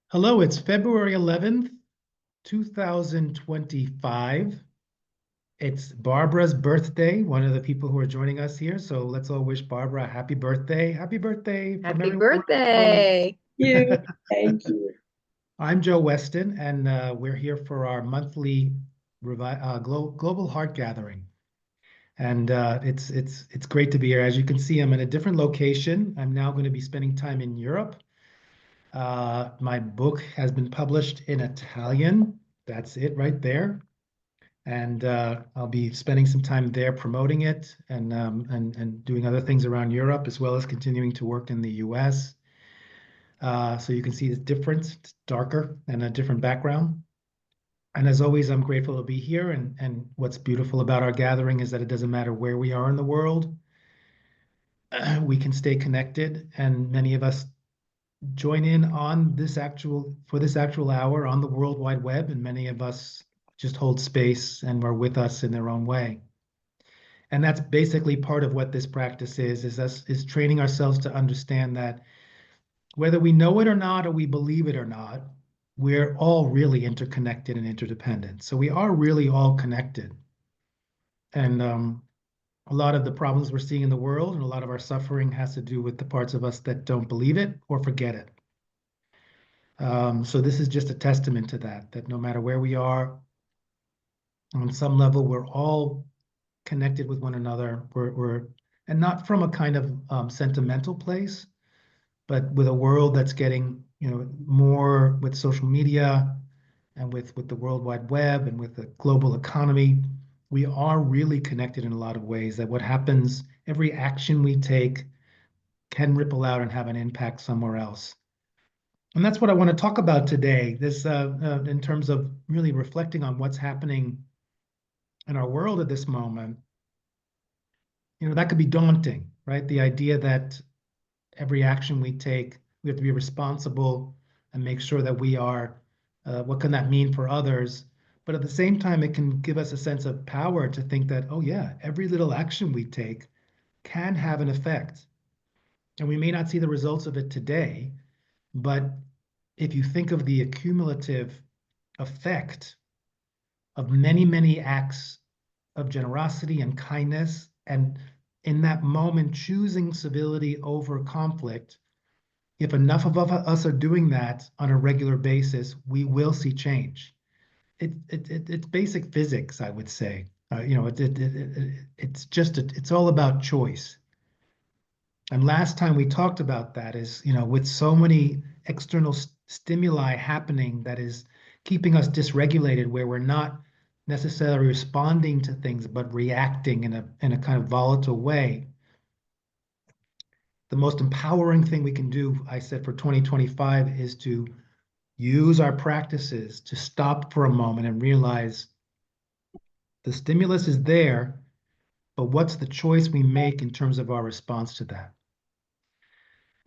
Hello, it's February 11th, 2025. It's Barbara's birthday, one of the people who are joining us here. So let's all wish Barbara a happy birthday. Happy birthday from Happy everyone around the world. birthday. You. Thank you. I'm Joe Weston, and we're here for our monthly Global Heart Gathering. And it's great to be here. As you can see, I'm in a different location. I'm now going to be spending time in Europe. My book has been published in Italian. That's it right there. And I'll be spending some time there promoting it and doing other things around Europe, as well as continuing to work in the US. So you can see the difference. It's darker and a different background. And as always, I'm grateful to be here. And what's beautiful about our gathering is that it doesn't matter where we are in the world, we can stay connected. And many of us join in on this actual hour on the World Wide Web, and many of us just hold space and are with us in their own way. And that's basically part of what this practice is training ourselves to understand that whether we know it or not, or we believe it or not, we're all really interconnected and interdependent. So we are really all connected. And a lot of the problems we're seeing in the world and a lot of our suffering has to do with the parts of us that don't believe it or forget it. So this is just a testament to that no matter where we are, on some level, we're all connected with one another. And not from a kind of sentimental place, but with a world that's getting, more with social media and with the World Wide Web and with the global economy. We are really connected in a lot of ways that what happens, every action we take can ripple out and have an impact somewhere else. And that's what I want to talk about today, this in terms of really reflecting on what's happening in our world at this moment. That could be daunting, right? The idea that every action we take, we have to be responsible and make sure that we are, what can that mean for others? But at the same time, it can give us a sense of power to think that, oh yeah, every little action we take can have an effect. And we may not see the results of it today, but if you think of the accumulative effect of many, many acts of generosity and kindness, and in that moment, choosing civility over conflict, if enough of us are doing that on a regular basis, we will see change. It's basic physics, I would say. It's all about choice. And last time we talked about that is, with so many external stimuli happening that is keeping us dysregulated, where we're not necessarily responding to things, but reacting in a kind of volatile way. The most empowering thing we can do, I said, for 2025 is to use our practices to stop for a moment and realize the stimulus is there, but what's the choice we make in terms of our response to that?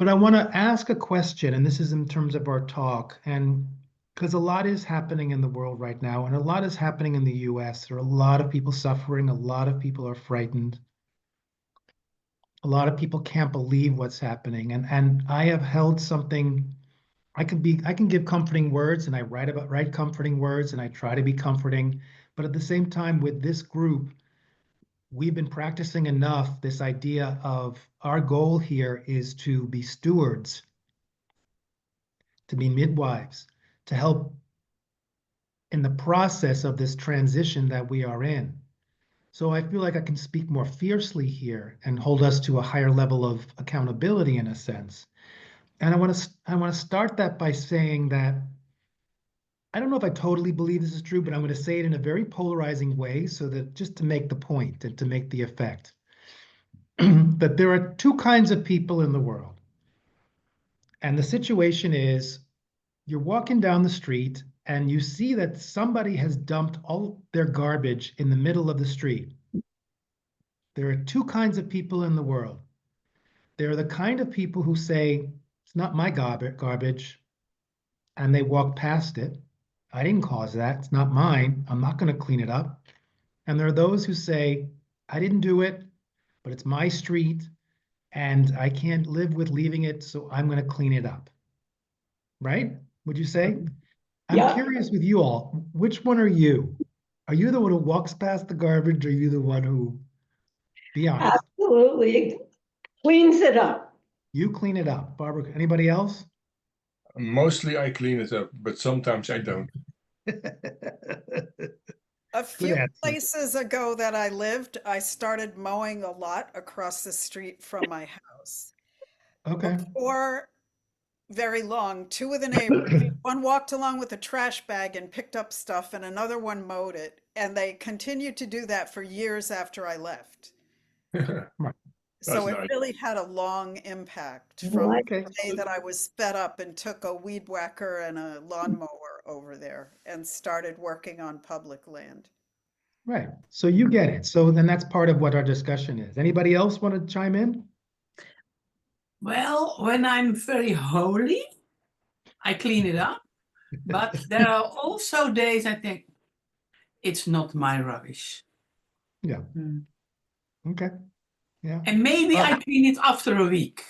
But I want to ask a question, and this is in terms of our talk, and because a lot is happening in the world right now, and a lot is happening in the US. There are a lot of people suffering, a lot of people are frightened, a lot of people can't believe what's happening. And I have held something, I can give comforting words, and I write comforting words, and I try to be comforting. But at the same time, with this group, we've been practicing enough this idea of our goal here is to be stewards, to be midwives, to help in the process of this transition that we are in. So I feel like I can speak more fiercely here and hold us to a higher level of accountability in a sense. And I want to start that by saying that I don't know if I totally believe this is true, but I'm going to say it in a very polarizing way so that just to make the point and to make the effect that there are two kinds of people in the world. And the situation is you're walking down the street and you see that somebody has dumped all their garbage in the middle of the street. There are two kinds of people in the world. There are the kind of people who say, it's not my garbage, and they walk past it. I didn't cause that. It's not mine. I'm not going to clean it up. And there are those who say, I didn't do it, but it's my street and I can't live with leaving it, so I'm going to clean it up. Right? would you say? I'm Yeah. curious with you all, which one are you? Are you the one who walks past the garbage, or are you the one who, be honest, Absolutely. Cleans it up. you clean it up? Barbara, anybody else? Mostly I clean it up, but sometimes I don't. A Good few answer. places ago that I lived, I started mowing a lot across the street from my house. Okay, Before very long, two of the neighbors, one walked along with a trash bag and picked up stuff, and another one mowed it. And they continued to do that for years after I left. So it nice. really had a long impact from Like, okay. the day that I was fed up and took a weed whacker and a lawnmower over there and started working on public land. Right. So you get it. So then that's part of what our discussion is. Anybody else want to chime in? Well, when I'm very holy, I clean it up. But there are also days I think it's not my rubbish. Yeah. Mm. Okay. Yeah. And maybe I clean it after a week.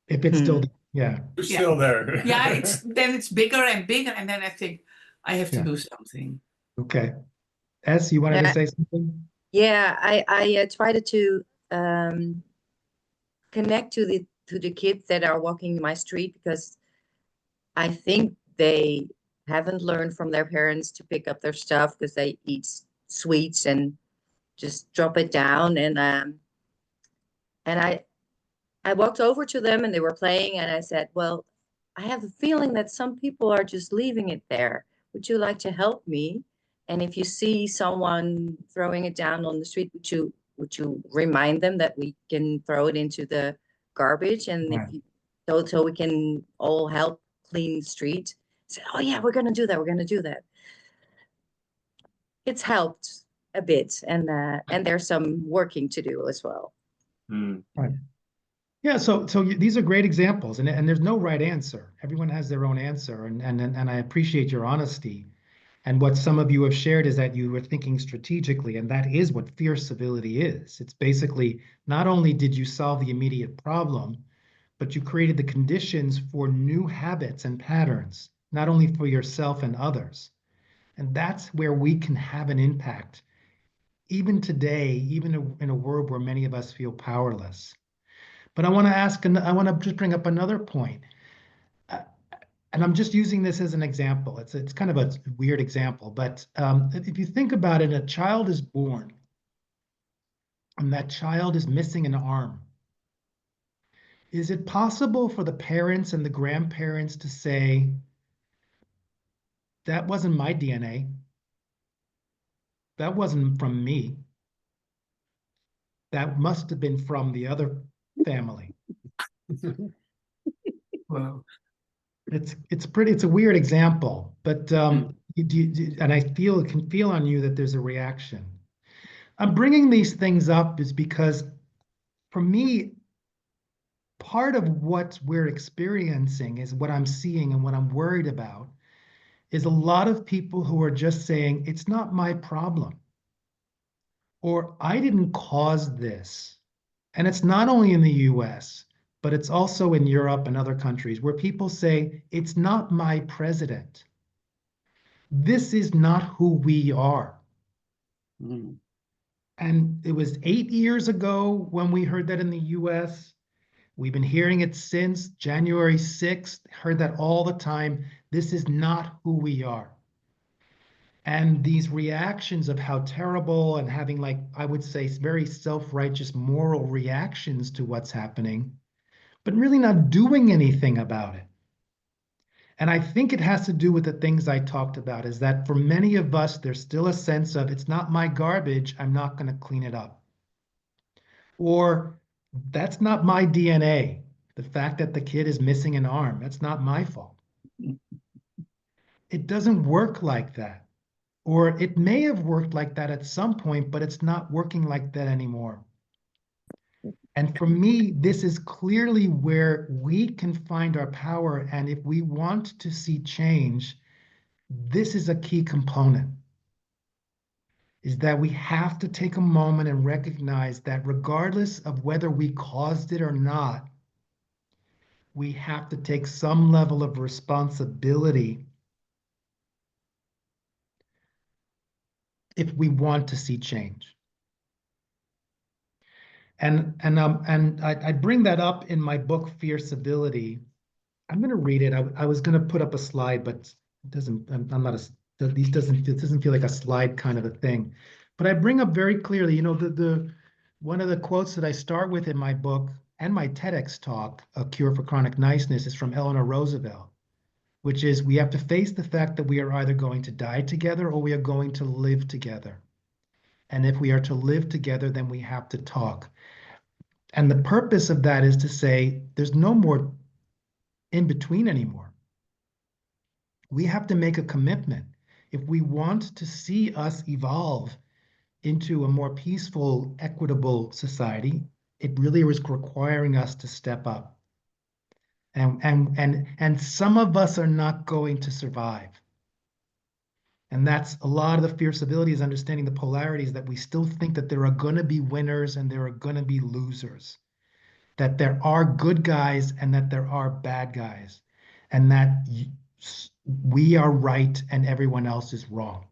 If it's still, yeah. It's still there. Yeah, then it's bigger and bigger, and then I think I have to Yeah. do something. Okay. S, you wanted to Yeah. say something? Yeah, I tried to connect to the kids that are walking my street, because I think they haven't learned from their parents to pick up their stuff because they eat sweets and just drop it down. And I walked over to them and they were playing, and I said, well, I have a feeling that some people are just leaving it there. Would you like to help me? And if you see someone throwing it down on the street, would you remind them that we can throw it into the garbage? And Right. if you, so we can all help clean the street. I said, oh yeah, we're gonna do that. We're gonna do that. It's helped a bit, and there's some working to do as well. Yeah, so these are great examples, and there's no right answer. Everyone has their own answer, and I appreciate your honesty. And what some of you have shared is that you were thinking strategically, and that is what fierce civility is. It's basically not only did you solve the immediate problem, but you created the conditions for new habits and patterns, not only for yourself and others. And that's where we can have an impact, even today, even in a world where many of us feel powerless. But I want to ask, and I want to just bring up another point. And I'm just using this as an example. It's kind of a weird example, but if you think about it, a child is born, and that child is missing an arm. Is it possible for the parents and the grandparents to say, that wasn't my DNA? That wasn't from me. That must have been from the other family. Wow. It's a weird example, but and I can feel on you that there's a reaction. I'm bringing these things up is because, for me, part of what we're experiencing is what I'm seeing, and what I'm worried about is a lot of people who are just saying, it's not my problem, or I didn't cause this. And it's not only in the US, but it's also in Europe and other countries where people say, it's not my president. This is not who we are. And it was 8 years ago when we heard that in the US. We've been hearing it since January 6th, heard that all the time. This is not who we are. And these reactions of how terrible, and having, like, I would say, very self-righteous moral reactions to what's happening, but really not doing anything about it. And I think it has to do with the things I talked about, is that for many of us, there's still a sense of, it's not my garbage, I'm not going to clean it up. Or, that's not my DNA. The fact that the kid is missing an arm, that's not my fault. It doesn't work like that. Or it may have worked like that at some point, but it's not working like that anymore. And for me, this is clearly where we can find our power. And if we want to see change, this is a key component, is that we have to take a moment and recognize that regardless of whether we caused it or not, we have to take some level of responsibility if we want to see change. And I bring that up in my book, Fear Civility. I'm going to read it. I was going to put up a slide, but it doesn't, I'm not it doesn't feel like a slide kind of a thing. But I bring up very clearly, you know, one of the quotes that I start with in my book and my TEDx talk, A Cure for Chronic Niceness, is from Eleanor Roosevelt, which is, we have to face the fact that we are either going to die together or we are going to live together. And if we are to live together, then we have to talk. And the purpose of that is to say, there's no more in between anymore. We have to make a commitment. If we want to see us evolve into a more peaceful, equitable society, it really is requiring us to step up. And some of us are not going to survive. And that's a lot of the Fear Civility, is understanding the polarities, that we still think that there are going to be winners and there are going to be losers, that there are good guys and that there are bad guys, and that we are right and everyone else is wrong.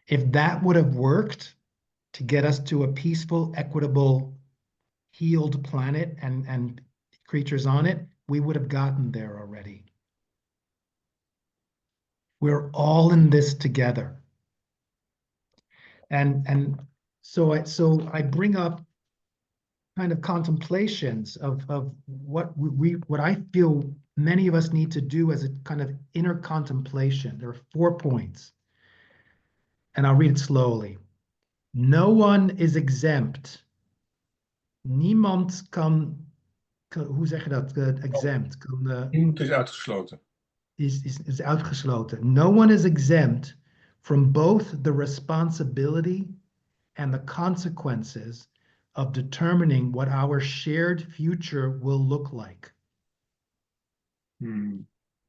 If that would have worked to get us to a peaceful, equitable, healed planet and creatures on it, we would have gotten there already. We're all in this together. And so I bring up kind of contemplations of what I feel many of us need to do as a kind of inner contemplation. There are 4 points, and I'll read it slowly. No one is exempt. Niemand kan, hoe zeg je dat? Exempt. Niemand is uitgesloten. Is uitgesloten. No one is exempt from both the responsibility and the consequences of determining what our shared future will look like.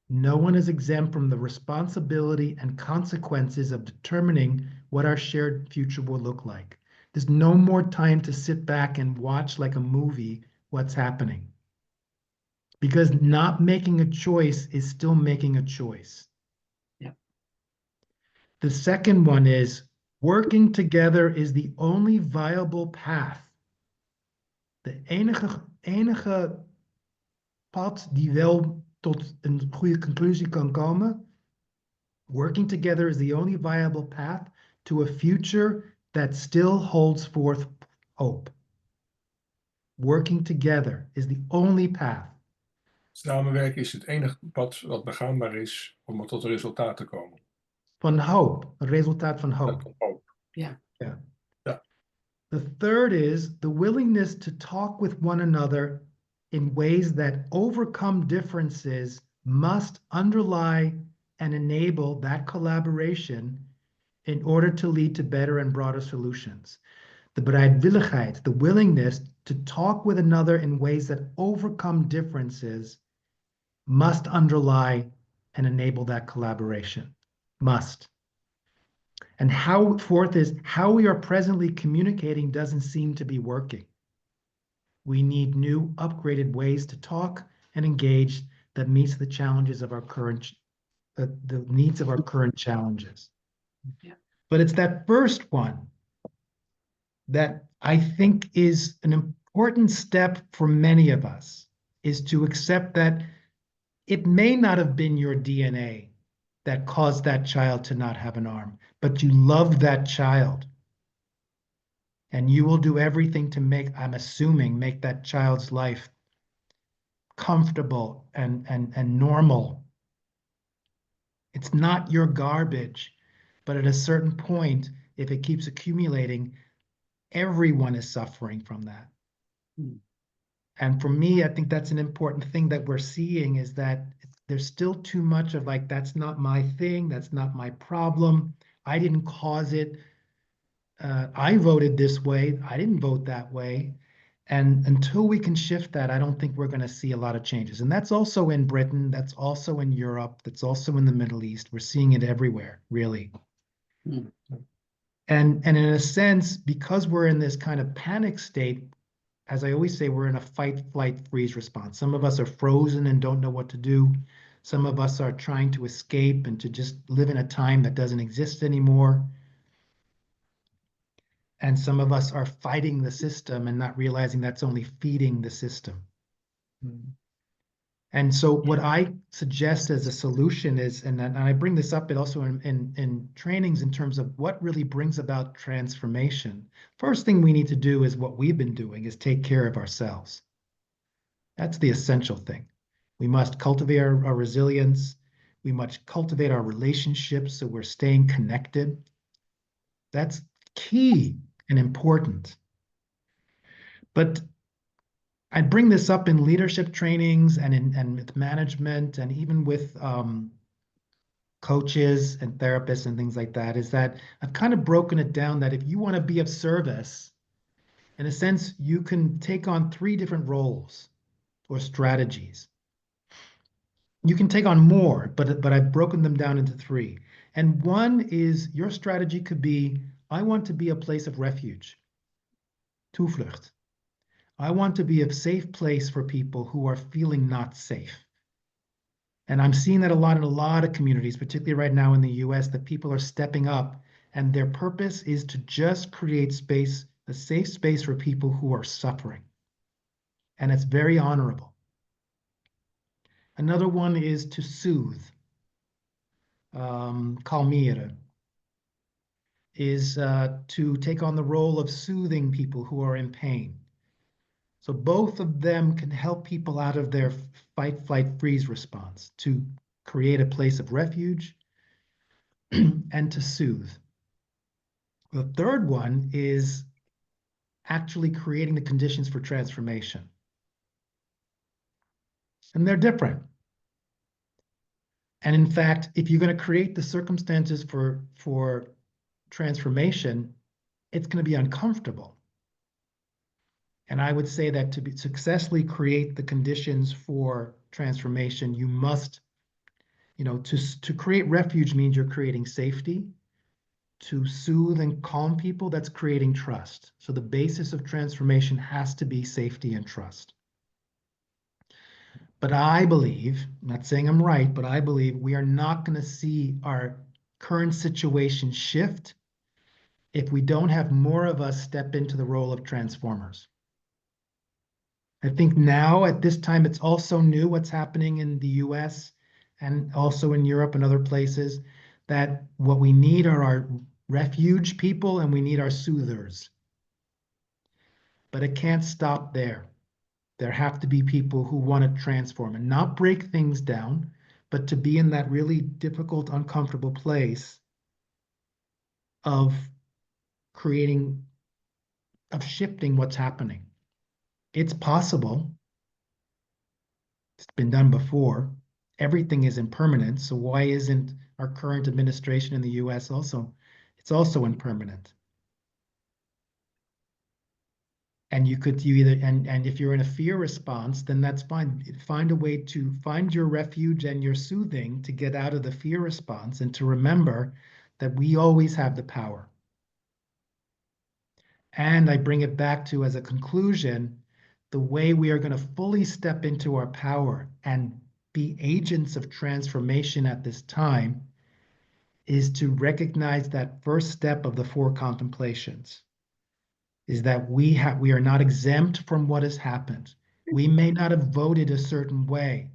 No one is exempt from the responsibility and consequences of determining what our shared future will look like. There's no more time to sit back and watch like a movie what's happening. Because not making a choice is still making a choice. Yeah. The second one is, working together is the only viable path. De enige pad die wel tot een goede conclusie kan komen. Working together is the only viable path to a future that still holds forth hope. Working together is the only path. Samenwerken is het enige pad wat begaanbaar is om tot een resultaat te komen. Van hoop, een resultaat van hoop. Van hoop. Yeah. Yeah. Yeah. The third is the willingness to talk with one another in ways that overcome differences must underlie and enable that collaboration in order to lead to better and broader solutions. The bereidwilligheid, the willingness to talk with another in ways that overcome differences must underlie and enable that collaboration. Must. And fourth is how we are presently communicating doesn't seem to be working. We need new, upgraded ways to talk and engage that meets the challenges of our current, the needs of our current challenges. Yeah. But it's that first one that I think is an important step for many of us, is to accept that it may not have been your DNA that caused that child to not have an arm, but you loved that child. And you will do everything to I'm assuming, make that child's life comfortable and normal. It's not your garbage, but at a certain point, if it keeps accumulating, everyone is suffering from that. And for me, I think that's an important thing that we're seeing, is that there's still too much of like, that's not my thing, that's not my problem, I didn't cause it, I voted this way, I didn't vote that way. And until we can shift that, I don't think we're going to see a lot of changes. And that's also in Britain, that's also in Europe, that's also in the Middle East. We're seeing it everywhere, really. And in a sense, because we're in this kind of panic state, as I always say, we're in a fight, flight, freeze response. Some of us are frozen and don't know what to do. Some of us are trying to escape and to just live in a time that doesn't exist anymore. And some of us are fighting the system and not realizing that's only feeding the system. And so what I suggest as a solution is, and I bring this up also in trainings in terms of what really brings about transformation. First thing we need to do is what we've been doing, is take care of ourselves. That's the essential thing. We must cultivate our resilience. We must cultivate our relationships so we're staying connected. That's key and important. But I bring this up in leadership trainings and with management and even with coaches and therapists and things like that, is that I've kind of broken it down that if you want to be of service, in a sense, you can take on 3 different roles or strategies. You can take on more, but I've broken them down into 3. And one is your strategy could be, I want to be a place of refuge, toevlucht. I want to be a safe place for people who are feeling not safe. And I'm seeing that a lot in a lot of communities, particularly right now in the US, that people are stepping up and their purpose is to just create space, a safe space for people who are suffering. And it's very honorable. Another one is to soothe, kalmeren, is to take on the role of soothing people who are in pain. So both of them can help people out of their fight, flight, freeze response to create a place of refuge and to soothe. The third one is actually creating the conditions for transformation. And they're different. And in fact, if you're going to create the circumstances for transformation, it's going to be uncomfortable. And I would say that to successfully create the conditions for transformation, you must, to create refuge means you're creating safety. To soothe and calm people, that's creating trust. So the basis of transformation has to be safety and trust. But I believe, I'm not saying I'm right, but I believe we are not going to see our current situation shift if we don't have more of us step into the role of transformers. I think now at this time, it's also new what's happening in the US and also in Europe and other places, that what we need are our refuge people and we need our soothers. But it can't stop there. There have to be people who want to transform and not break things down, but to be in that really difficult, uncomfortable place of creating, of shifting what's happening. It's possible. It's been done before. Everything is impermanent. So why isn't our current administration in the US also? It's also impermanent. And you either, and if you're in a fear response, then that's fine. Find a way to find your refuge and your soothing to get out of the fear response and to remember that we always have the power. And I bring it back to, as a conclusion, the way we are going to fully step into our power and be agents of transformation at this time is to recognize that first step of the 4 contemplations, is that we are not exempt from what has happened. We may not have voted a certain way,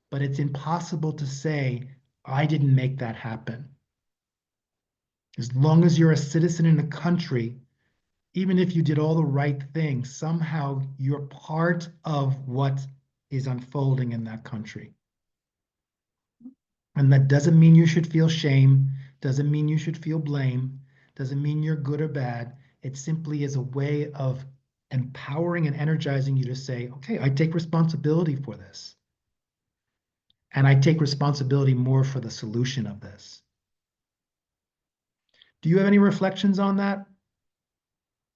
but it's impossible to say, I didn't make that happen. As long as you're a citizen in a country, even if you did all the right things, somehow you're part of what is unfolding in that country. And that doesn't mean you should feel shame, doesn't mean you should feel blame, doesn't mean you're good or bad. It simply is a way of empowering and energizing you to say, okay, I take responsibility for this. And I take responsibility more for the solution of this. Do you have any reflections on that?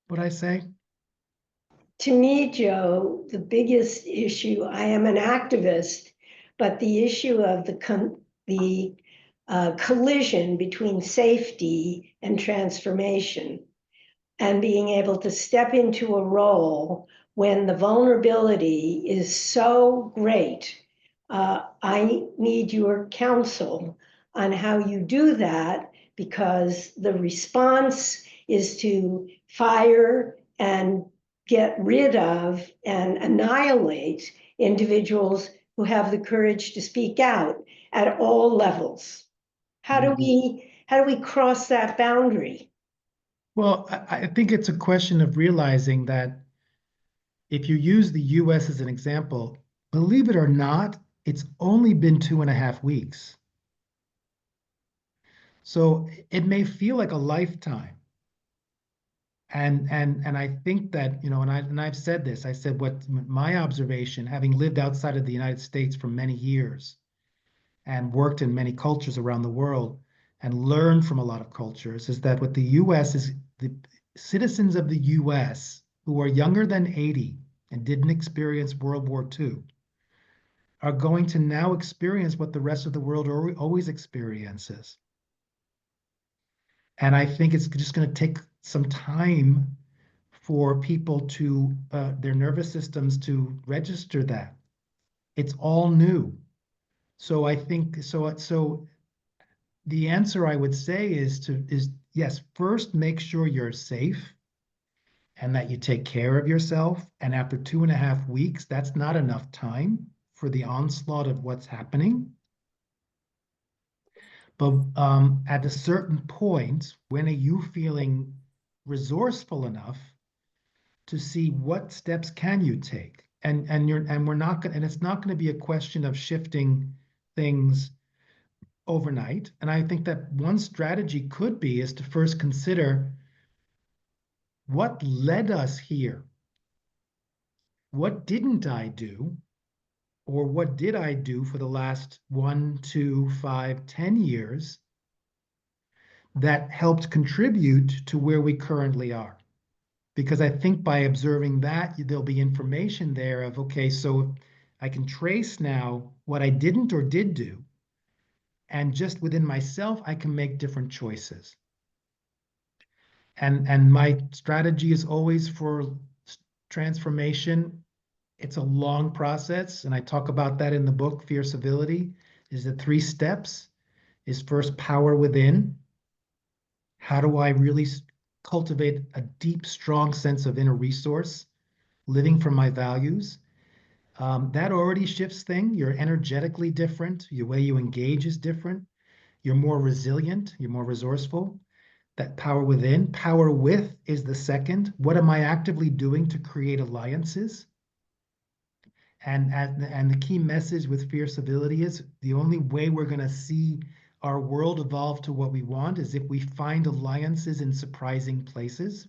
What I say? To me, Joe, the biggest issue, I am an activist, but the issue of the collision between safety and transformation and being able to step into a role when the vulnerability is so great. I need your counsel on how you do that, because the response is to fire and get rid of and annihilate individuals who have the courage to speak out at all levels. How do we cross that boundary? Well, I think it's a question of realizing that if you use the US as an example, believe it or not, it's only been 2.5 weeks. So it may feel like a lifetime. And I think that, and I've said this, I said what my observation, having lived outside of the United States for many years and worked in many cultures around the world and learned from a lot of cultures, is that what the US is, the citizens of the US who are younger than 80 and didn't experience World War II are going to now experience what the rest of the world always experiences. And I think it's just going to take some time for people to, their nervous systems to register that. It's all new. So I think, so the answer I would say is yes, first make sure you're safe and that you take care of yourself. And after 2.5 weeks, that's not enough time for the onslaught of what's happening. But at a certain point, when are you feeling resourceful enough to see what steps can you take? And we're not going, and it's not going to be a question of shifting things overnight. And I think that one strategy could be is to first consider what led us here. What didn't I do? Or what did I do for the last 1, 2, 5, 10 years that helped contribute to where we currently are? Because I think by observing that, there'll be information there of, okay, so I can trace now what I didn't or did do. And just within myself, I can make different choices. And my strategy is always for transformation. It's a long process, and I talk about that in the book, Fierce Civility, is the 3 steps. Is first power within. How do I really cultivate a deep, strong sense of inner resource, living from my values? That already shifts things. You're energetically different. Your way you engage is different. You're more resilient. You're more resourceful. That power within. Power with is the second. What am I actively doing to create alliances? And the key message with Fierce Civility is the only way we're going to see our world evolve to what we want is if we find alliances in surprising places,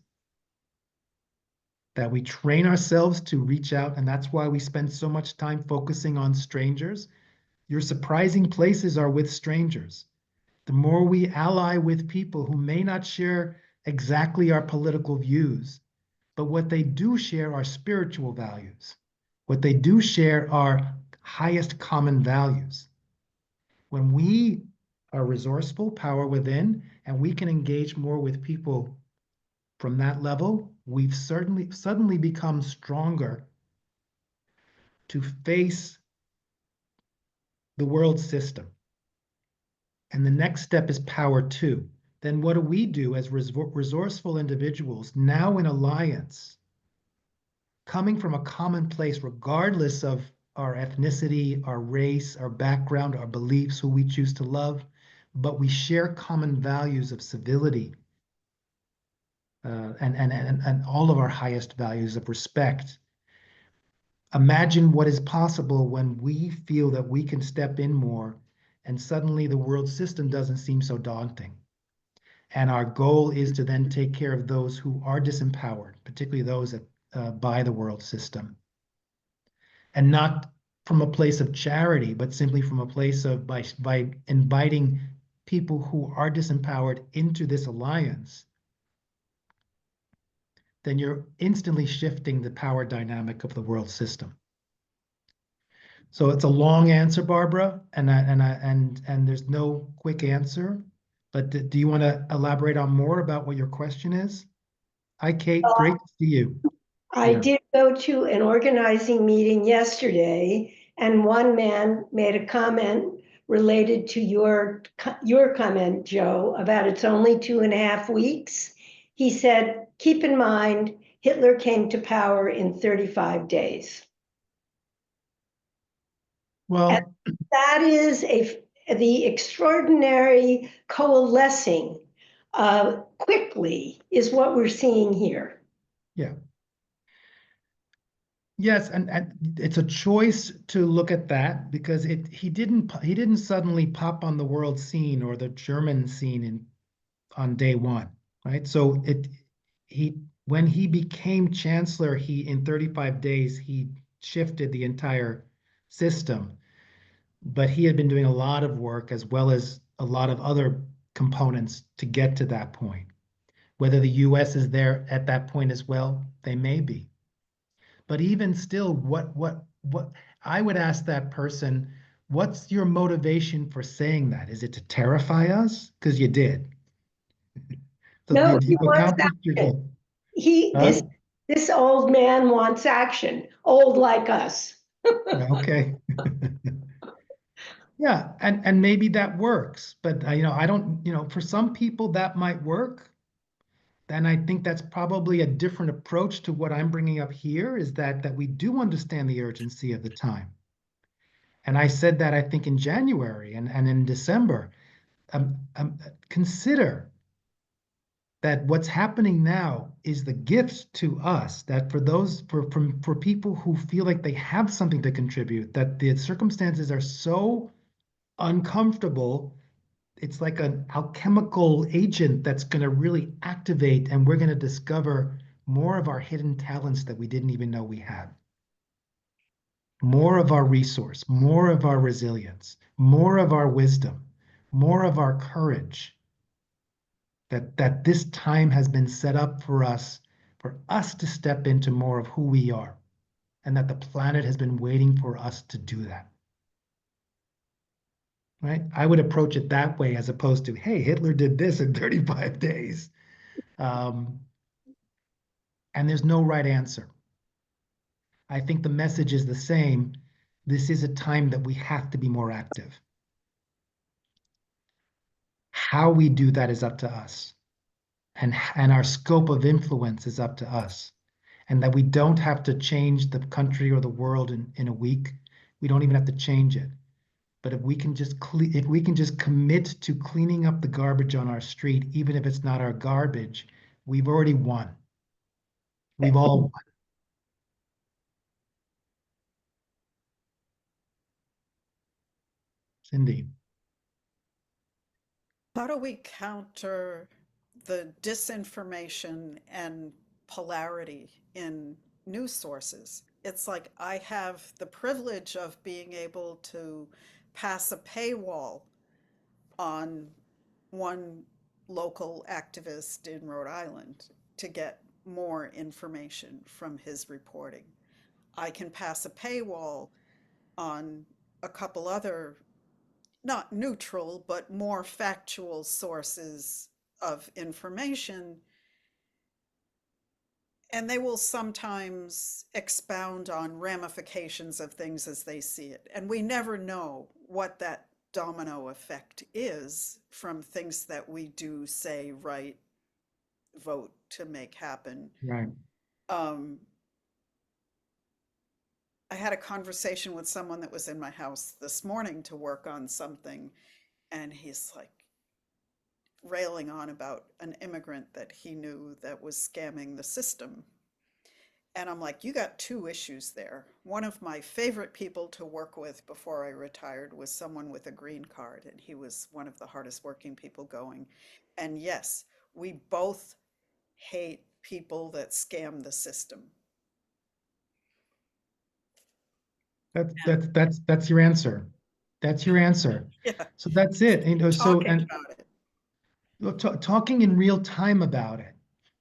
that we train ourselves to reach out. And that's why we spend so much time focusing on strangers. Your surprising places are with strangers. The more we ally with people who may not share exactly our political views, but what they do share are spiritual values. What they do share are highest common values. When we are resourceful, power within, and we can engage more with people from that level, we've suddenly become stronger to face the world system. And the next step is power 2. Then what do we do as resourceful individuals now in alliance, coming from a common place, regardless of our ethnicity, our race, our background, our beliefs, who we choose to love, but we share common values of civility and all of our highest values of respect. Imagine what is possible when we feel that we can step in more and suddenly the world system doesn't seem so daunting. And our goal is to then take care of those who are disempowered, particularly those that by the world system. And not from a place of charity, but simply from a place of by inviting people who are disempowered into this alliance, then you're instantly shifting the power dynamic of the world system. So it's a long answer, Barbara, and there's no quick answer. But do you want to elaborate on more about what your question is? Hi, Kate. Great to see you. I Yeah. did go to an organizing meeting yesterday, and one man made a comment related to your comment, Joe, about it's only 2.5 weeks. He said, keep in mind, Hitler came to power in 35 days. Well, That is the extraordinary coalescing quickly is what we're seeing here. yeah. Yes, and it's a choice to look at that because he didn't suddenly pop on the world scene or the German scene on day one, right? So he when he became chancellor, he in 35 days he shifted the entire system. But he had been doing a lot of work as well as a lot of other components to get to that point. Whether the US is there at that point as well, they may be. But even still, what I would ask that person, what's your motivation for saying that? Is it to terrify us? Because you did. So No, he you've wants accomplished your action. goal. He Huh? this old man wants action, old like us. Okay. Yeah, and maybe that works, but I don't, for some people that might work. Then I think that's probably a different approach to what I'm bringing up here is that we do understand the urgency of the time. And I said that I think in January and in December. Consider that what's happening now is the gift to us that for people who feel like they have something to contribute, that the circumstances are so uncomfortable, it's like an alchemical agent that's going to really activate, and we're going to discover more of our hidden talents that we didn't even know we had. More of our resource, more of our resilience, more of our wisdom, more of our courage. That this time has been set up for us to step into more of who we are, and that the planet has been waiting for us to do that. Right? I would approach it that way as opposed to, hey, Hitler did this in 35 days. And there's no right answer. I think the message is the same. This is a time that we have to be more active. How we do that is up to us. And our scope of influence is up to us. And that we don't have to change the country or the world in a week. We don't even have to change it. But if we can just commit to cleaning up the garbage on our street, even if it's not our garbage, we've already won. We've all won. Cindy. How do we counter the disinformation and polarity in news sources? It's like I have the privilege of being able to pass a paywall on one local activist in Rhode Island to get more information from his reporting. I can pass a paywall on a couple other, not neutral, but more factual sources of information. And they will sometimes expound on ramifications of things as they see it. And we never know what that domino effect is from things that we do, say, write, vote to make happen. Right. I had a conversation with someone that was in my house this morning to work on something, and he's like railing on about an immigrant that he knew that was scamming the system. And I'm like, you got two issues there. One of my favorite people to work with before I retired was someone with a green card, and he was one of the hardest working people going. And yes, we both hate people that scam the system. That's your answer. That's your answer. Yeah. So that's it. Talking about it. Talking in real time about it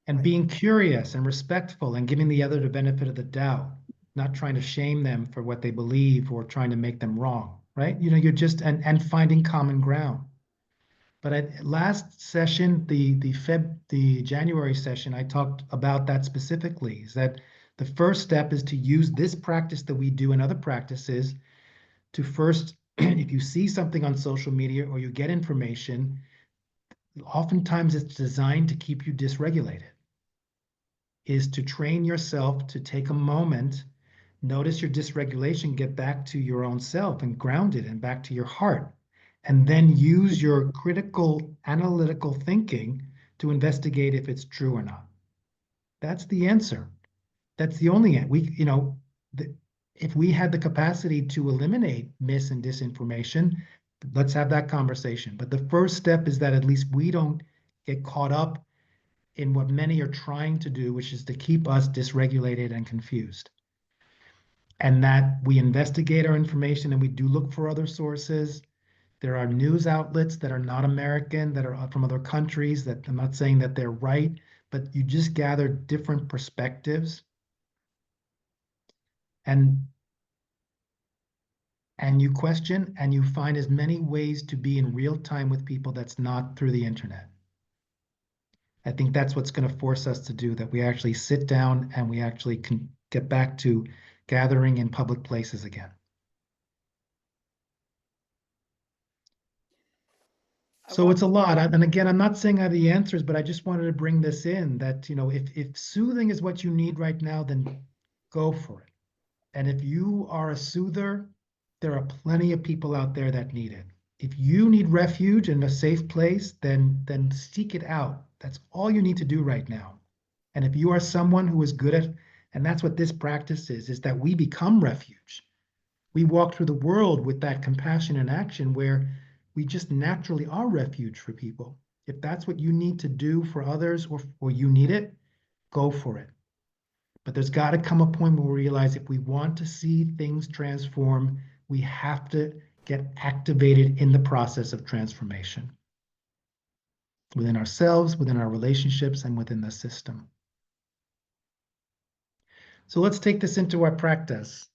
and Right. being curious and respectful and giving the other the benefit of the doubt, not trying to shame them for what they believe or trying to make them wrong, right? You're just and finding common ground. But at last session, the January session, I talked about that specifically, is that The first step is to use this practice that we do and other practices to first, if you see something on social media or you get information, oftentimes it's designed to keep you dysregulated, is to train yourself to take a moment, notice your dysregulation, get back to your own self and ground it and back to your heart, and then use your critical analytical thinking to investigate if it's true or not. That's the answer. That's the only answer. If we had the capacity to eliminate mis and disinformation, let's have that conversation. But the first step is that at least we don't get caught up in what many are trying to do, which is to keep us dysregulated and confused. And that we investigate our information and we do look for other sources. There are news outlets that are not American, that are from other countries, that I'm not saying that they're right, but you just gather different perspectives. And you question and you find as many ways to be in real time with people that's not through the internet. I think that's what's going to force us to do, that we actually sit down and we actually can get back to gathering in public places again. So it's a lot. And again, I'm not saying I have the answers, but I just wanted to bring this in that, if soothing is what you need right now, then go for it. And if you are a soother, there are plenty of people out there that need it. If you need refuge and a safe place, then seek it out. That's all you need to do right now. And if you are someone who is good at, and that's what this practice is that we become refuge. We walk through the world with that compassion and action where we just naturally are refuge for people. If that's what you need to do for others or you need it, go for it. But there's got to come a point where we realize if we want to see things transform, we have to get activated in the process of transformation within ourselves, within our relationships, and within the system. So let's take this into our practice.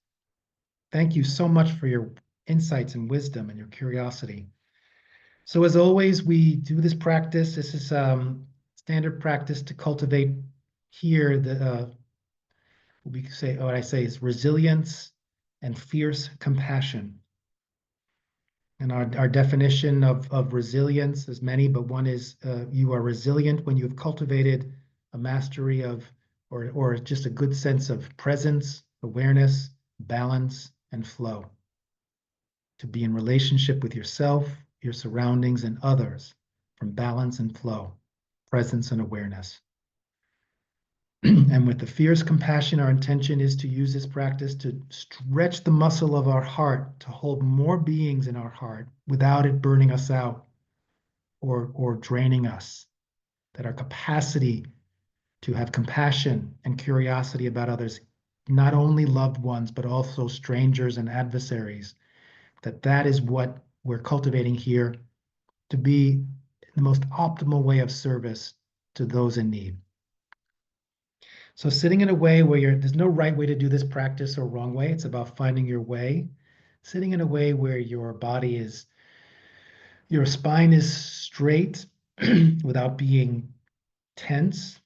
Thank you so much for your insights and wisdom and your curiosity. So as always, we do this practice. This is standard practice to cultivate here what I say is resilience and fierce compassion. And our definition of resilience is many, but one is you are resilient when you've cultivated a mastery of, or just a good sense of presence, awareness, balance, and flow. To be in relationship with yourself, your surroundings, and others from balance and flow, presence and awareness. And with the fierce compassion, our intention is to use this practice to stretch the muscle of our heart to hold more beings in our heart without it burning us out or draining us. That our capacity to have compassion and curiosity about others, not only loved ones, but also strangers and adversaries, that is what we're cultivating here to be the most optimal way of service to those in need. So sitting in a way where there's no right way to do this practice or wrong way. It's about finding your way. Sitting in a way where your spine is straight without being tense.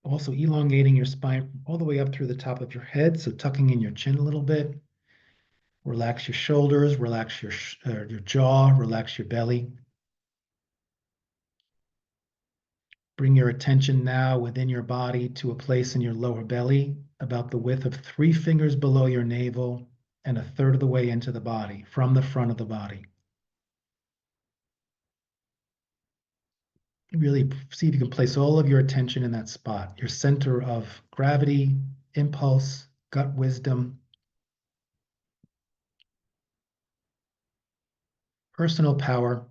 Also elongating your spine all the way up through the top of your head. So tucking in your chin a little bit. Relax your shoulders, relax your jaw, relax your belly. Bring your attention now within your body to a place in your lower belly, about the width of 3 fingers below your navel and 1/3 of the way into the body, from the front of the body. Really see if you can place all of your attention in that spot, your center of gravity, impulse, gut wisdom, personal power,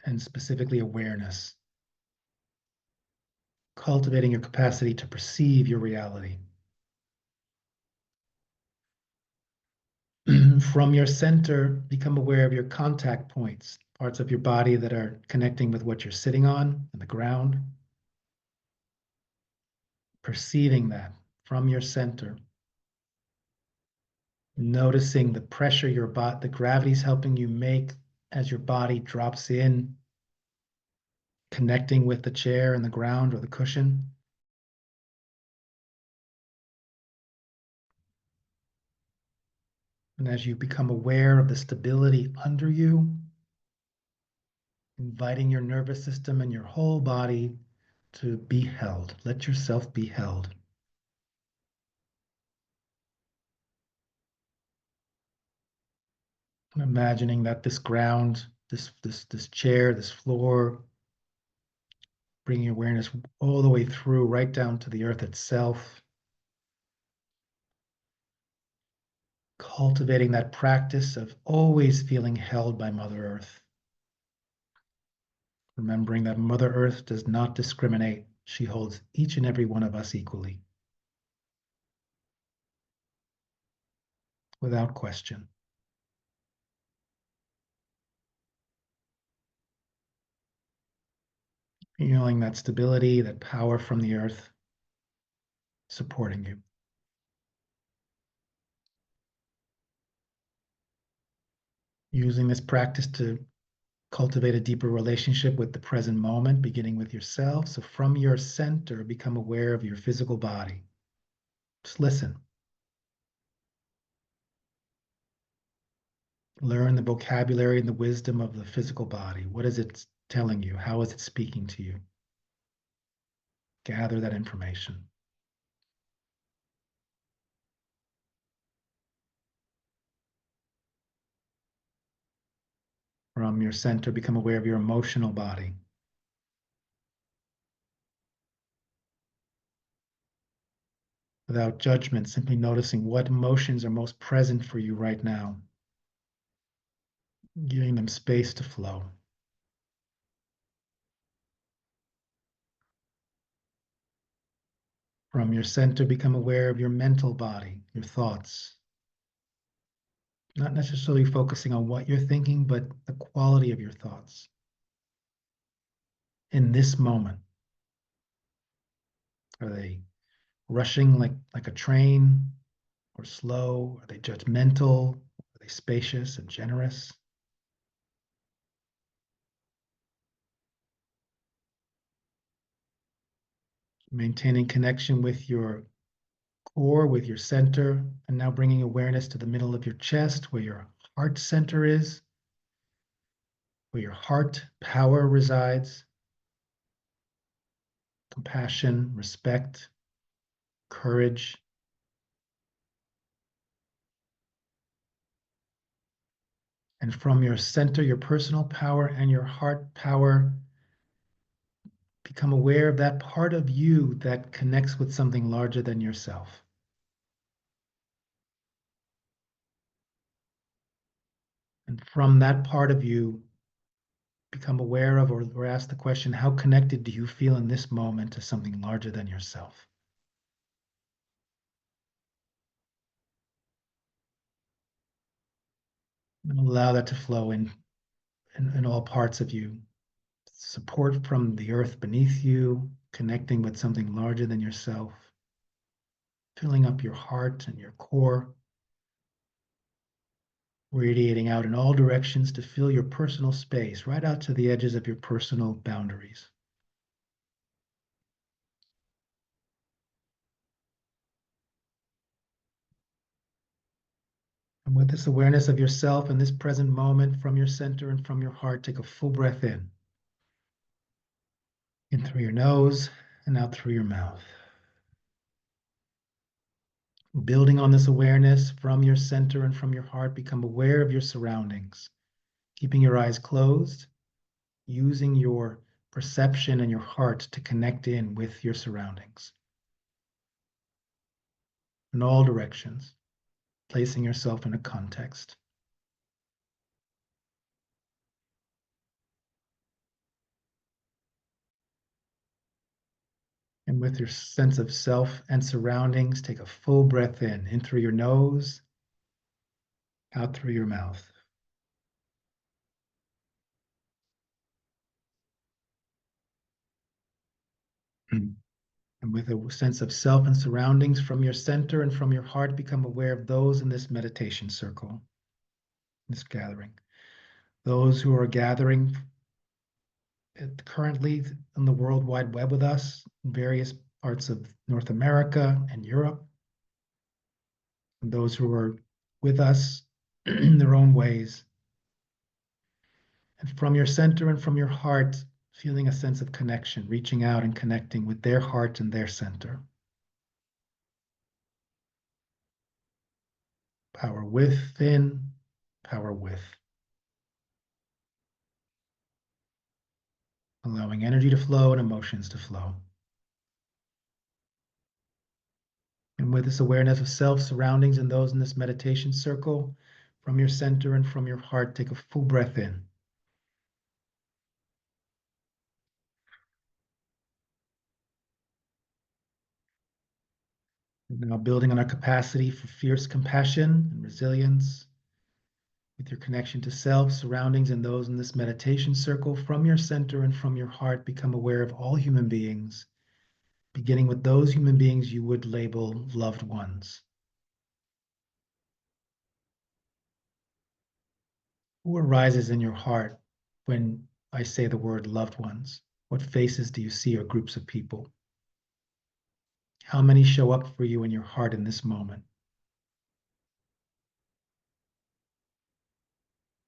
and specifically awareness. Cultivating your capacity to perceive your reality. From your center, become aware of your contact points, parts of your body that are connecting with what you're sitting on and the ground. Perceiving that from your center. Noticing the pressure the gravity's helping you make as your body drops in, connecting with the chair and the ground or the cushion. And as you become aware of the stability under you, inviting your nervous system and your whole body to be held. Let yourself be held. Imagining that this ground, this chair, this floor, bringing awareness all the way through, right down to the earth itself. Cultivating that practice of always feeling held by Mother Earth. Remembering that Mother Earth does not discriminate. She holds each and every one of us equally. Without question. Feeling that stability, that power from the earth supporting you. Using this practice to cultivate a deeper relationship with the present moment, beginning with yourself. So from your center, become aware of your physical body. Just listen. Learn the vocabulary and the wisdom of the physical body. What is it telling you? How is it speaking to you? Gather that information. From your center, become aware of your emotional body. Without judgment, simply noticing what emotions are most present for you right now. Giving them space to flow. From your center, become aware of your mental body, your thoughts. Not necessarily focusing on what you're thinking, but the quality of your thoughts. In this moment, are they rushing like a train, or slow? Are they judgmental? Are they spacious and generous? Maintaining connection with your core, with your center, and now bringing awareness to the middle of your chest, where your heart center is, where your heart power resides. Compassion, respect, courage. And from your center, your personal power and your heart power, become aware of that part of you that connects with something larger than yourself. And from that part of you, become aware of or ask the question, how connected do you feel in this moment to something larger than yourself? And allow that to flow in all parts of you. Support from the earth beneath you, connecting with something larger than yourself, filling up your heart and your core, radiating out in all directions to fill your personal space, right out to the edges of your personal boundaries. And with this awareness of yourself in this present moment, from your center and from your heart, take a full breath in through your nose and out through your mouth. Building on this awareness from your center and from your heart, become aware of your surroundings, keeping your eyes closed, using your perception and your heart to connect in with your surroundings in all directions, placing yourself in a context. And with your sense of self and surroundings, take a full breath in through your nose, out through your mouth. And with a sense of self and surroundings from your center and from your heart, become aware of those in this meditation circle, this gathering. Those who are gathering currently on the World Wide Web with us in various parts of North America and Europe. And those who are with us in their own ways. And from your center and from your heart, feeling a sense of connection, reaching out and connecting with their heart and their center. Power within, power with. Allowing energy to flow and emotions to flow. And with this awareness of self, surroundings, and those in this meditation circle, from your center and from your heart, take a full breath in. Now building on our capacity for fierce compassion and resilience, with your connection to self, surroundings, and those in this meditation circle, from your center and from your heart, become aware of all human beings, beginning with those human beings you would label loved ones. Who arises in your heart when I say the word loved ones? What faces do you see, or groups of people? How many show up for you in your heart in this moment?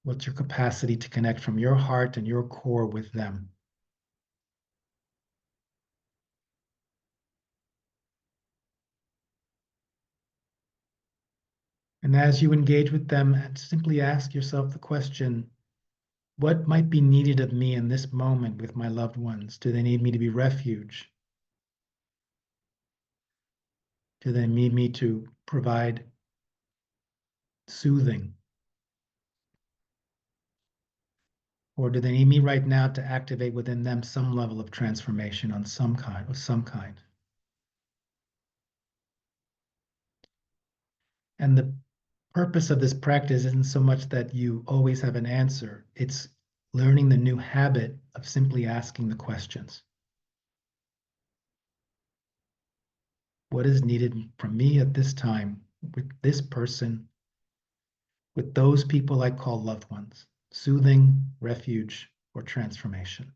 What's your capacity to connect from your heart and your core with them? And as you engage with them, simply ask yourself the question, what might be needed of me in this moment with my loved ones? Do they need me to be refuge? Do they need me to provide soothing? Or do they need me right now to activate within them some level of transformation of some kind? And the purpose of this practice isn't so much that you always have an answer. It's learning the new habit of simply asking the questions. What is needed from me at this time with this person, with those people I call loved ones? Soothing, refuge, or transformation?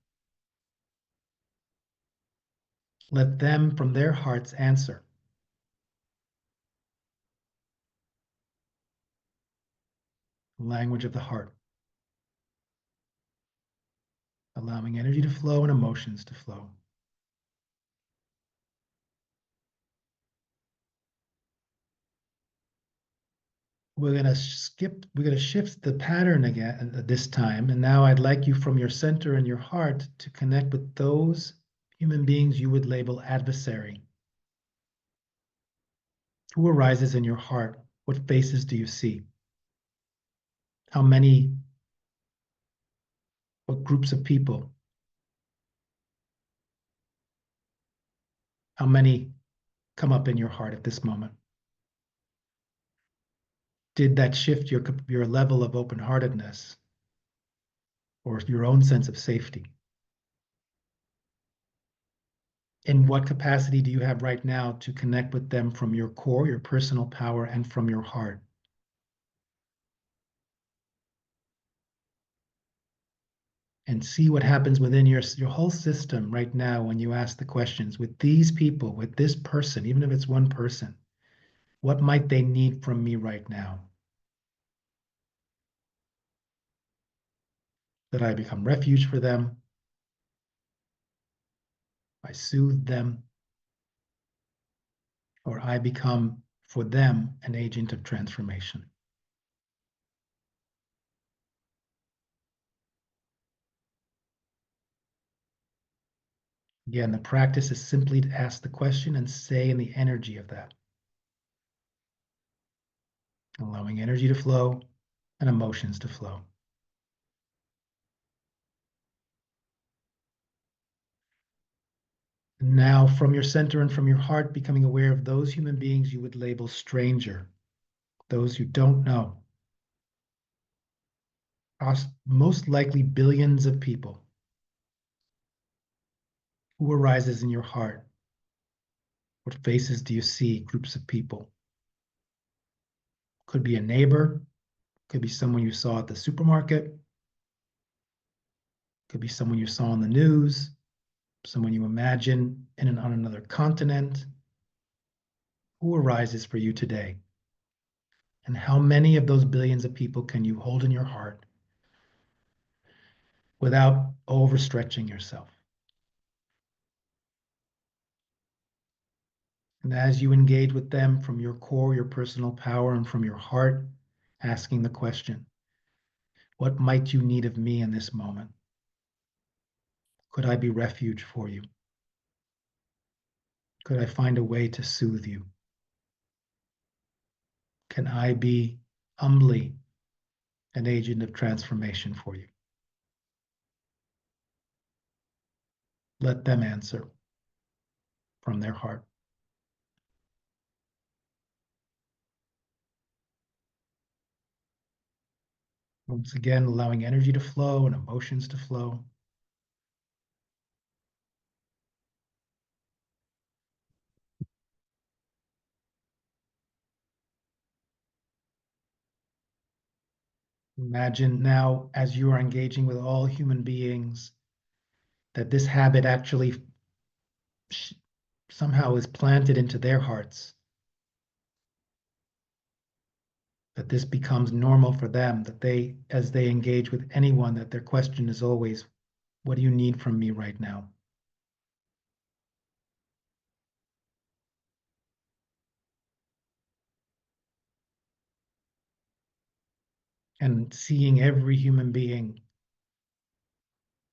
Let them from their hearts answer. Language of the heart. Allowing energy to flow and emotions to flow. We're going to shift the pattern again this time. And now I'd like you from your center and your heart to connect with those human beings you would label adversary. Who arises in your heart? What faces do you see? How many? What groups of people? How many come up in your heart at this moment? Did that shift your level of open-heartedness or your own sense of safety? In what capacity do you have right now to connect with them from your core, your personal power, and from your heart? And see what happens within your whole system right now when you ask the questions with these people, with this person, even if it's one person. What might they need from me right now? That I become refuge for them, I soothe them, or I become for them an agent of transformation. Again, the practice is simply to ask the question and stay in the energy of that. Allowing energy to flow and emotions to flow. Now, from your center and from your heart, becoming aware of those human beings you would label stranger, those you don't know. Most likely billions of people. Who arises in your heart? What faces do you see? Groups of people. Could be a neighbor, could be someone you saw at the supermarket, Could be someone you saw on the news, someone you imagine on another continent. Who arises for you today? And how many of those billions of people can you hold in your heart without overstretching yourself? And as you engage with them from your core, your personal power, and from your heart, asking the question, what might you need of me in this moment? Could I be refuge for you? Could I find a way to soothe you? Can I be humbly an agent of transformation for you? Let them answer from their heart. Once again, allowing energy to flow and emotions to flow. Imagine now, as you are engaging with all human beings, that this habit actually somehow is planted into their hearts. That this becomes normal for them, that they, as they engage with anyone, that their question is always, what do you need from me right now? And seeing every human being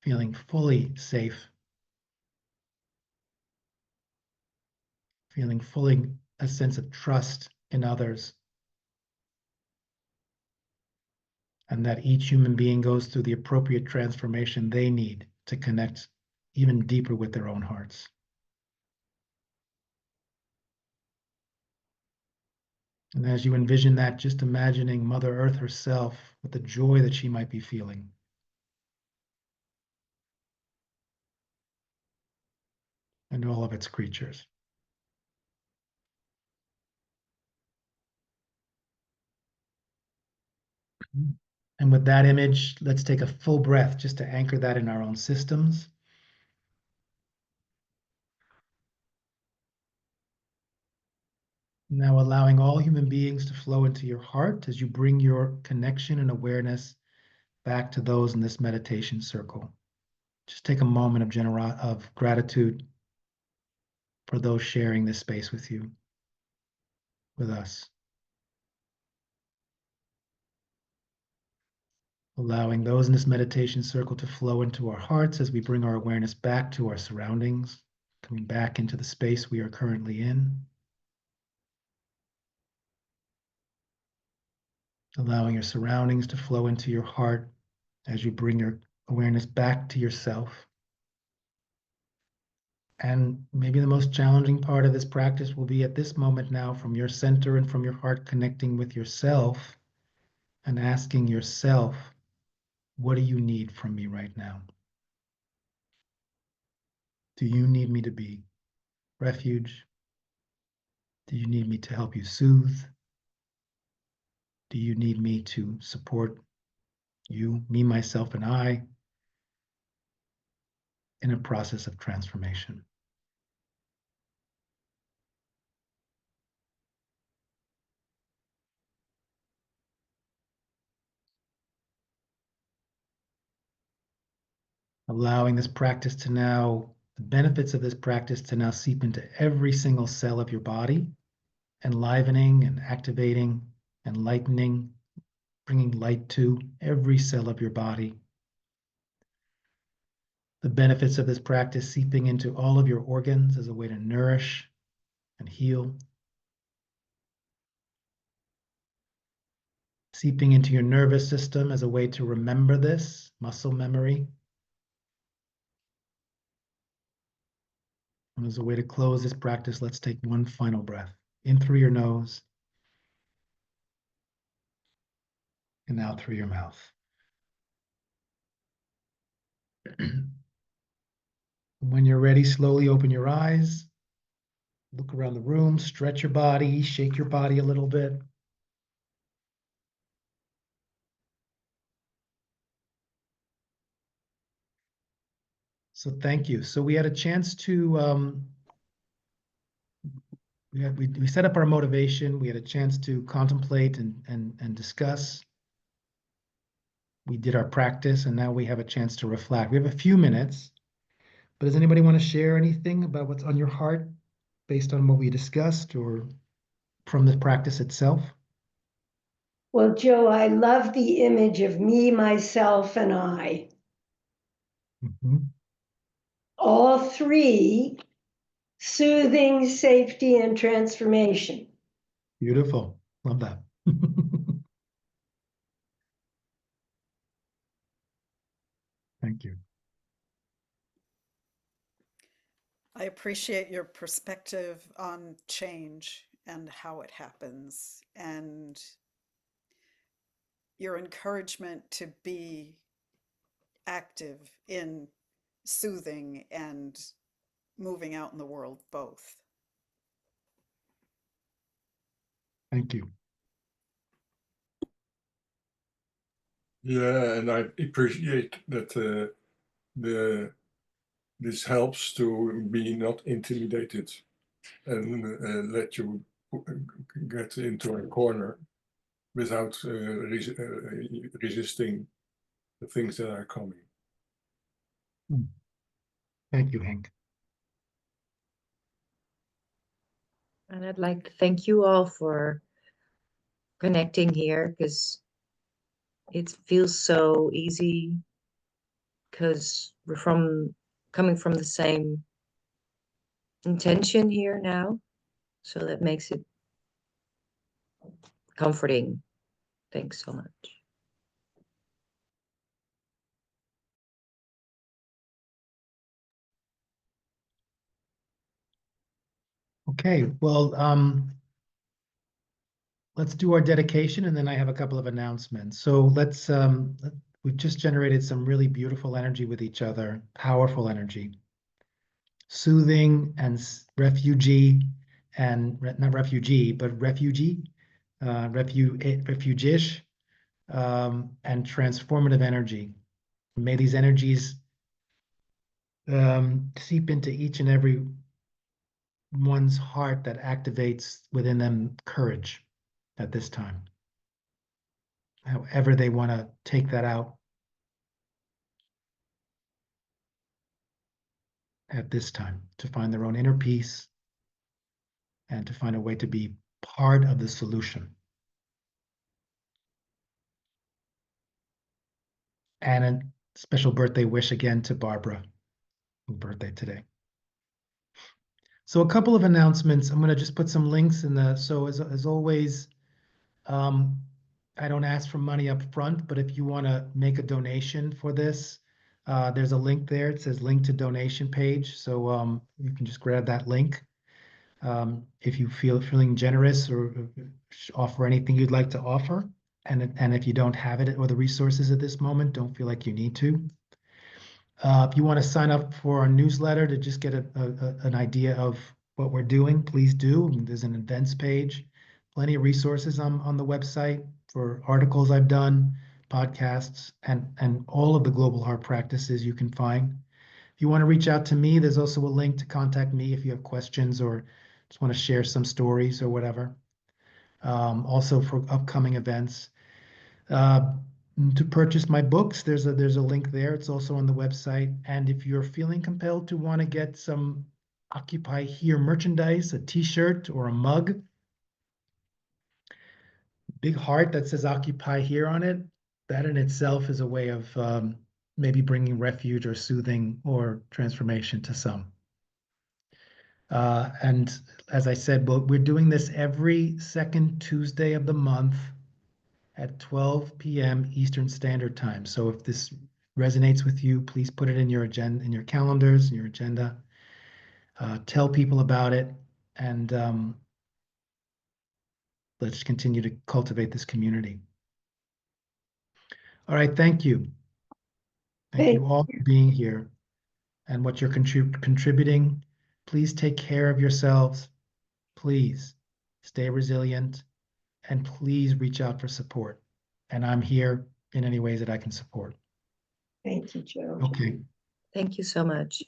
feeling fully safe, feeling fully a sense of trust in others, and that each human being goes through the appropriate transformation they need to connect even deeper with their own hearts. And as you envision that, just imagining Mother Earth herself with the joy that she might be feeling. And all of its creatures. And with that image, let's take a full breath just to anchor that in our own systems. Now allowing all human beings to flow into your heart as you bring your connection and awareness back to those in this meditation circle. Just take a moment of gratitude for those sharing this space with you, with us. Allowing those in this meditation circle to flow into our hearts as we bring our awareness back to our surroundings, coming back into the space we are currently in. Allowing your surroundings to flow into your heart as you bring your awareness back to yourself. And maybe the most challenging part of this practice will be at this moment now, from your center and from your heart, connecting with yourself and asking yourself, what do you need from me right now? Do you need me to be refuge? Do you need me to help you soothe? Do you need me to support you, me, myself, and I in a process of transformation? Allowing this practice to now, the benefits of this practice to now seep into every single cell of your body, enlivening and activating, enlightening, bringing light to every cell of your body. The benefits of this practice seeping into all of your organs as a way to nourish and heal. Seeping into your nervous system as a way to remember this, muscle memory. And as a way to close this practice, let's take one final breath. In through your nose and out through your mouth. When you're ready, slowly open your eyes. Look around the room, stretch your body, shake your body a little bit. So thank you. So we had a chance to, we set up our motivation. We had a chance to contemplate and discuss. We did our practice, and now we have a chance to reflect. We have a few minutes, but does anybody want to share anything about what's on your heart based on what we discussed or from the practice itself? Well, Joe, I love the image of me, myself, and I. Mhm. All three, soothing, safety, and transformation. Beautiful. Love that. Thank you. I appreciate your perspective on change and how it happens, and your encouragement to be active in soothing and moving out in the world both. Thank you. Yeah, and I appreciate that this helps to be not intimidated and let you get into a corner without resisting the things that are coming. Thank you, Henk. And I'd like to thank you all for connecting here, because it feels so easy, because we're coming from the same intention here now. So that makes it comforting. Thanks so much. Okay, well, let's do our dedication, and then I have a couple of announcements. So we've just generated some really beautiful energy with each other, powerful energy, soothing and refugee, and not refugee, but refugee, refugish, and transformative energy. May these energies seep into each and every one's heart that activates within them courage at this time. However they want to take that out at this time, to find their own inner peace and to find a way to be part of the solution. And a special birthday wish again to Barbara, whose birthday today. So a couple of announcements. I'm going to just put some links in the, so as always, I don't ask for money up front, but if you want to make a donation for this, there's a link there. It says link to donation page. So you can just grab that link. If you feeling generous or offer anything you'd like to offer. And if you don't have it or the resources at this moment, don't feel like you need to. If you want to sign up for our newsletter to just get an idea of what we're doing, please do. There's an events page, plenty of resources on the website for articles I've done, podcasts, and all of the global heart practices you can find. If you want to reach out to me, there's also a link to contact me if you have questions or just want to share some stories or whatever. Also for upcoming events. To purchase my books, there's a link there. It's also on the website. And if you're feeling compelled to want to get some Occupy Here merchandise, a t-shirt or a mug, big heart that says Occupy Here on it, that in itself is a way of maybe bringing refuge or soothing or transformation to some. And as I said, we're doing this every second Tuesday of the month at 12 p.m. Eastern Standard Time. So if this resonates with you, please put it in your agenda, in your calendars, in your agenda. Tell people about it, and let's continue to cultivate this community. All right, thank you. Thank you all for being here and what you're contributing. Please take care of yourselves. Please stay resilient, and please reach out for support. And I'm here in any ways that I can support. Thank you, Joe. Okay. Thank you so much.